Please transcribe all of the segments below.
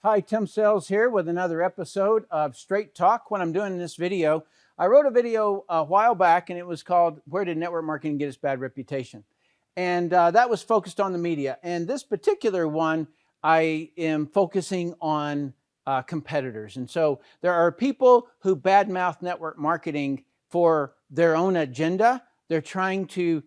Hi, Tim Sales here with another episode of Straight Talk. When I'm doing this video, I wrote a video a while back and it was called, Where Did Network Marketing Get Its Bad Reputation? And that was focused on the media. And this particular one, I am focusing on competitors. And so there are people who badmouth network marketing for their own agenda. They're trying to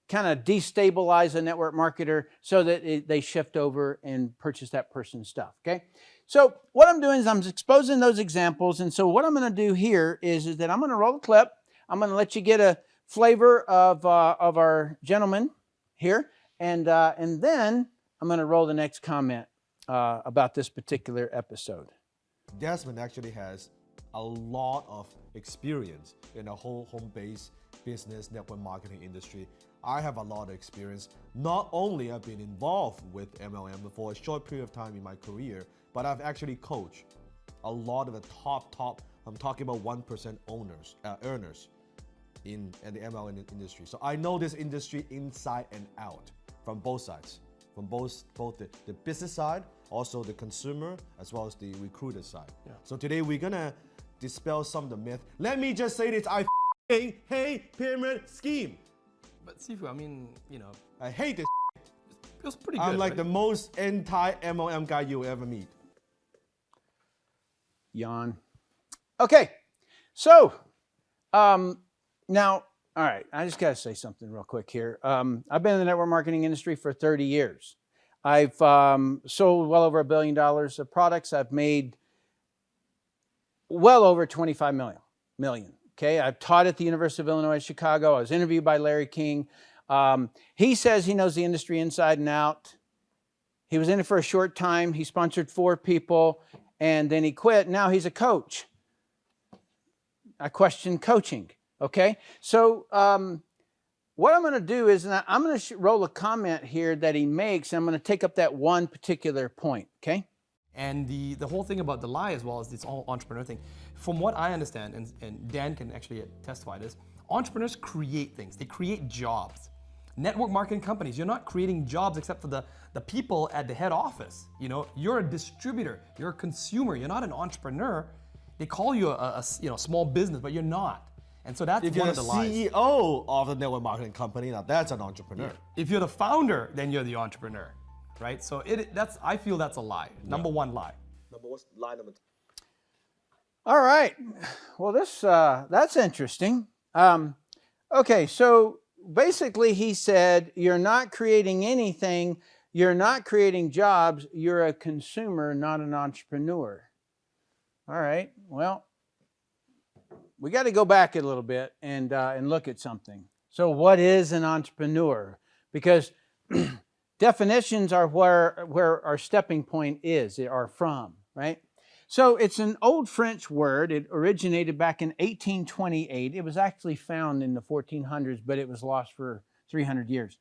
kind of destabilize a network marketer so that they shift over and purchase that person's stuff, okay? So what I'm doing is I'm exposing those examples. And so what I'm going to do here is that I'm going to roll the clip. I'm going to let you get a flavor of our gentleman here. And then I'm going to roll the next comment about this particular episode. Desmond actually has a lot of experience in the whole home-based business network marketing industry. I have a lot of experience. Not only I've been involved with MLM for a short period of time in my career, but I've actually coached a lot of the top, I'm talking about 1% earners in the MLM industry. So I know this industry inside and out from both sides, from both the business side, also the consumer, as well as the recruiter side. Yeah. So today we're gonna dispel some of the myth. Let me just say this, I hate pyramid scheme. But Sifu, I mean, you know, I hate this. It was pretty good. I'm like the most anti-MLM guy you'll ever meet. Yawn. Okay, so now, all right, I just got to say something real quick here. I've been in the network marketing industry for 30 years. I've sold well over $1 billion of products. I've made well over 25 million. Okay, I've taught at the University of Illinois, Chicago. I was interviewed by Larry King. He says he knows the industry inside and out. He was in it for a short time. He sponsored 4 people, and then he quit. Now he's a coach. I question coaching, okay? So what I'm going to do is I'm going to roll a comment here that he makes, and I'm going to take up that one particular point, okay? And the whole thing about the lie as well is this whole entrepreneur thing. From what I understand, and Dan can actually testify this, entrepreneurs create things. They create jobs. Network marketing companies, you're not creating jobs except for the people at the head office. You know, you're a distributor, you're a consumer, you're not an entrepreneur. They call you a small business, but you're not. And so that's one of the lies. If you're the CEO of a network marketing company, now that's an entrepreneur. Yeah. If you're the founder, then you're the entrepreneur. Right? So I feel that's a lie. Number one lie. Lie number 2. All right. Well, that's interesting. Okay, so basically he said, you're not creating anything, you're not creating jobs, you're a consumer, not an entrepreneur. All right, well, we got to go back a little bit and look at something. So what is an entrepreneur? Because definitions are where our stepping point is, or from, right? So it's an old French word. It originated back in 1828. It was actually found in the 1400s, but it was lost for 300 years.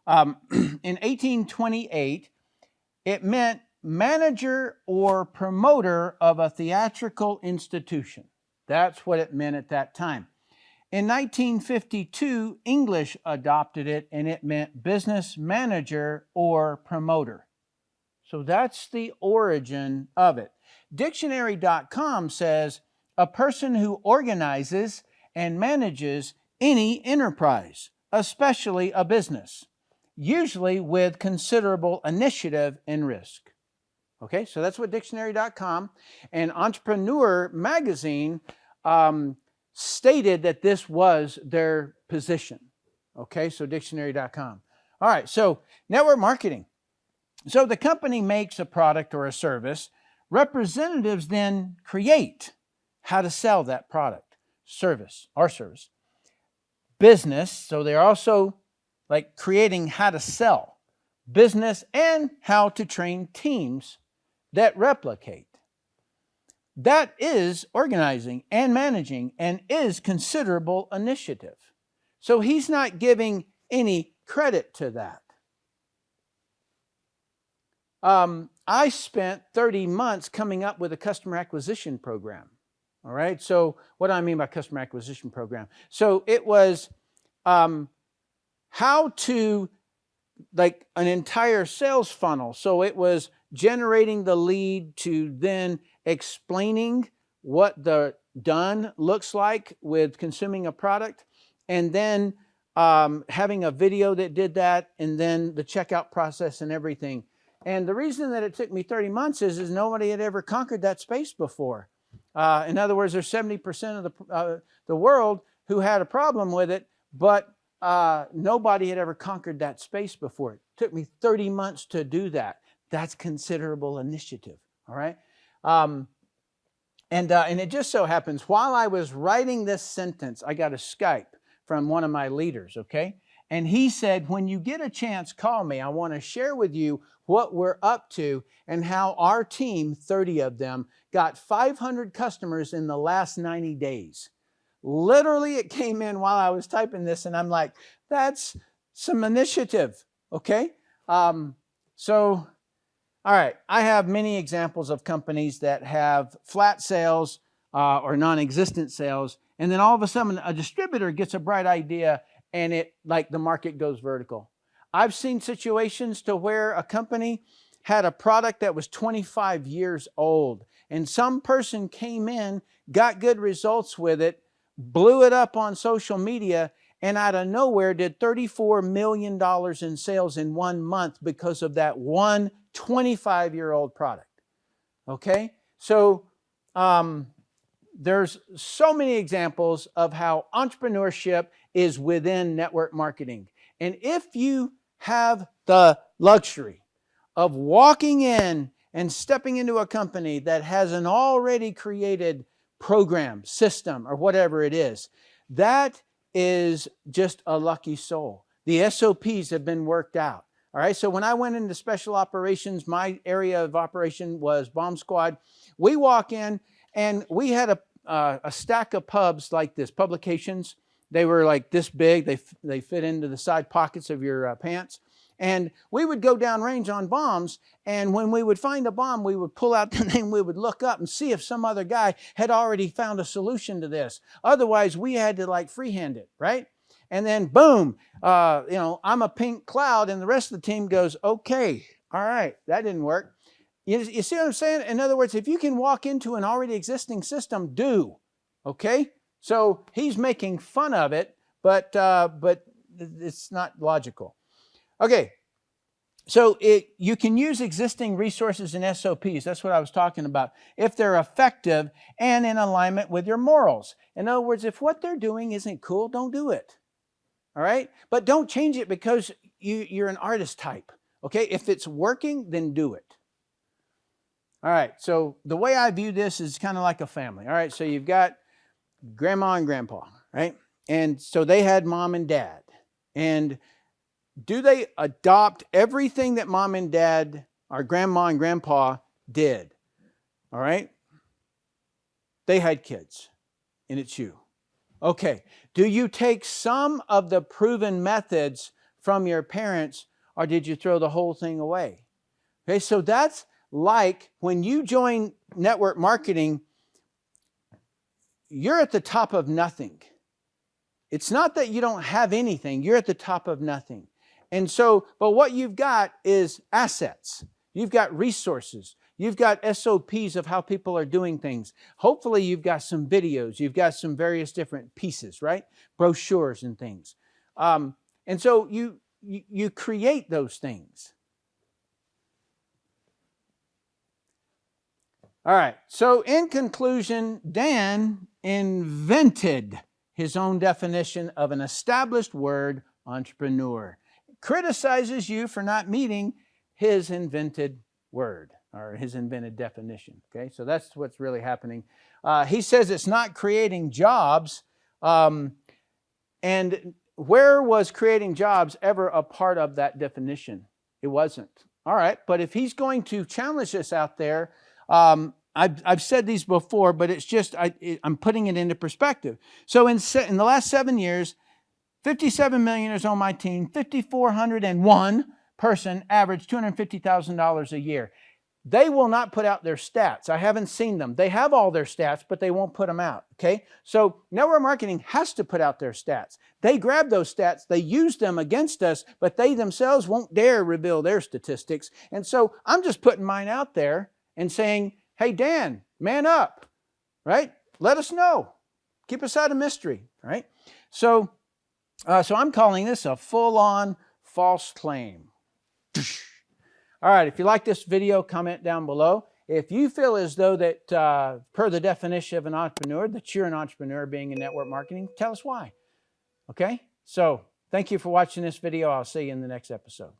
In 1828, it meant manager or promoter of a theatrical institution. That's what it meant at that time. In 1952, English adopted it, and it meant business manager or promoter. So that's the origin of it. Dictionary.com says, a person who organizes and manages any enterprise, especially a business, usually with considerable initiative and risk. Okay, so that's what Dictionary.com and Entrepreneur magazine stated that this was their position. Okay, so Dictionary.com. All right, so network marketing. So the company makes a product or a service. Representatives then create how to sell that product, service. Business, so they're also like creating how to sell. Business and how to train teams that replicate. That is organizing and managing and is considerable initiative. So he's not giving any credit to that. I spent 30 months coming up with a customer acquisition program. All right, so what do I mean by customer acquisition program? So it was how to, like an entire sales funnel. So it was generating the lead to then explaining what the done looks like with consuming a product, and then having a video that did that, and then the checkout process and everything. And the reason that it took me 30 months is nobody had ever conquered that space before. In other words, there's 70% of the world who had a problem with it, but nobody had ever conquered that space before. It took me 30 months to do that. That's considerable initiative, all right? And it just so happens, while I was writing this sentence, I got a Skype from one of my leaders, okay? And he said, when you get a chance, call me. I want to share with you what we're up to and how our team, 30 of them, got 500 customers in the last 90 days. Literally, it came in while I was typing this, and I'm like, that's some initiative, okay? All right, I have many examples of companies that have flat sales or non-existent sales, and then all of a sudden a distributor gets a bright idea and the market goes vertical. I've seen situations to where a company had a product that was 25 years old, and some person came in, got good results with it, blew it up on social media, and out of nowhere did $34 million in sales in 1 month because of that one 25-year-old product. Okay? So there's so many examples of how entrepreneurship is within network marketing. And if you have the luxury of walking in and stepping into a company that has an already created program, system, or whatever it is, that is just a lucky soul. The SOPs have been worked out. All right, so when I went into special operations, my area of operation was bomb squad. We walk in and we had a stack of pubs like this, publications. They were like this big. They fit into the side pockets of your pants. And we would go down range on bombs, and when we would find a bomb, we would pull out the name, we would look up and see if some other guy had already found a solution to this. Otherwise, we had to like freehand it, right? And then boom, I'm a pink cloud, and the rest of the team goes, okay, all right, that didn't work. You see what I'm saying? In other words, if you can walk into an already existing system, do, okay? So he's making fun of it, but it's not logical. Okay, so you can use existing resources and SOPs. That's what I was talking about. If they're effective and in alignment with your morals. In other words, if what they're doing isn't cool, don't do it. All right? But don't change it because you're an artist type. Okay? If it's working, then do it. All right, so the way I view this is kind of like a family. All right, so you've got grandma and grandpa, right? And so they had mom and dad. And do they adopt everything that mom and dad, or grandma and grandpa did? All right? They had kids, and it's you. Okay, do you take some of the proven methods from your parents, or did you throw the whole thing away? Okay, so that's like when you join network marketing, you're at the top of nothing. It's not that you don't have anything, you're at the top of nothing. And so, but what you've got is assets. You've got resources. You've got SOPs of how people are doing things. Hopefully you've got some videos. You've got some various different pieces, right? Brochures and things. And so you create those things. All right. So in conclusion, Dan invented his own definition of an established word, entrepreneur. Criticizes you for not meeting his invented word or his invented definition. Okay, so that's what's really happening. He says it's not creating jobs. And where was creating jobs ever a part of that definition? It wasn't. All right, but if he's going to challenge us out there, I've said these before, but it's just I'm putting it into perspective. So in the last 7 years, 57 millionaires on my team, 5,401 person averaged $250,000 a year. they will not put out their stats. I haven't seen them. They have all their stats, but they won't put them out, okay? So network marketing has to put out their stats. They grab those stats, they use them against us, but they themselves won't dare reveal their statistics. And so I'm just putting mine out there and saying, hey, Dan, man up, right? Let us know. Keep us out of mystery, right? So I'm calling this a full-on false claim. All right, if you like this video, comment down below. If you feel as though that, per the definition of an entrepreneur, that you're an entrepreneur being in network marketing, tell us why. Okay? So, thank you for watching this video. I'll see you in the next episode.